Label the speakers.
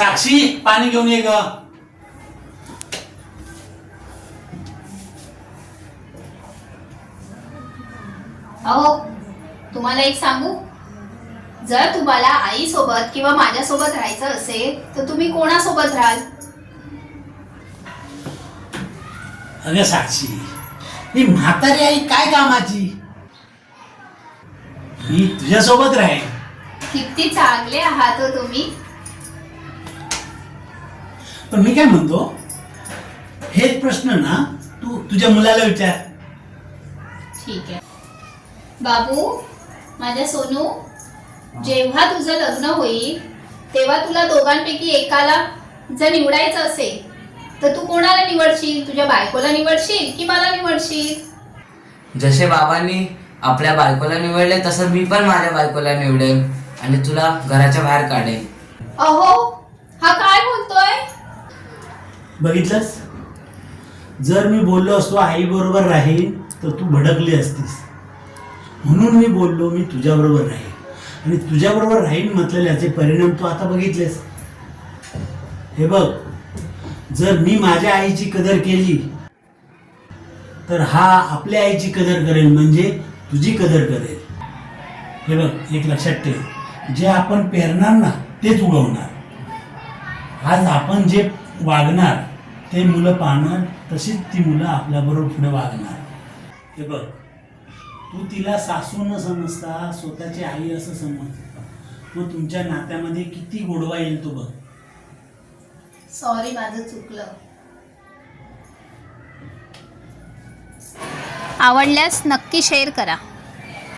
Speaker 1: साक्षी पाणी घेऊन ये ग.
Speaker 2: अहो तुम्हाला एक सांगू, जर तुम्हाला आई सोबत किंवा माझ्या सोबत राहायचं असेल तर तुम्ही कोणासोबत राहाल?
Speaker 1: अगं साक्षी, ही म्हातारी आई काय कामाची? मी तुझ्यासोबत राहील.
Speaker 2: किती चांगले आहात हो तुम्ही.
Speaker 1: पण मी काय म्हणतो, हेच प्रश्न ना तू तुझ्या मुलाला विचार.
Speaker 2: ठीक आहे बाबू, माझ्या सोनू, जेव्हा तुझं लग्न होईल तेव्हा तुला दोघांपैकी एकाला जर निवडायचं असेल तर तू कोणाला निवडशील? तुझ्या बायकोला निवडशील की मला निवडशील?
Speaker 3: जसे बाबांनी आपल्या बायकोला निवडले तसं मी पण माझ्या बायकोला निवडेन आणि तुला घराच्या बाहेर काढेन.
Speaker 2: अहो हा काय बोलतोय?
Speaker 1: बघितलंस, जर मी बोललो असतो आई बरोबर राहील तर तू भडकली असतीस. म्हणून मी बोललो मी तुझ्याबरोबर राहील, आणि तुझ्याबरोबर राहील म्हटलेल्याचे परिणाम तू आता बघितलेस. हे बघ, जर मी माझ्या आईची कदर केली तर हा आपल्या आईची कदर करेल, म्हणजे तुझी कदर करेल. हे बघ, एक लक्षात ठेव, जे आपण पेरणार ना तेच उगवणार. आज आपण जे वागणार ते मुलं पाहणार, तशीच ती मुलं आपल्याबरोबर पुढे वागणार. हे बघ, तू तिला सासू न समजता स्वतःची आई असं समज, मग तुमच्या नात्यामध्ये किती गोडवा येईल तो बघ.
Speaker 2: सॉरी, माझं चुकलं. आवडल्यास नक्की शेअर करा.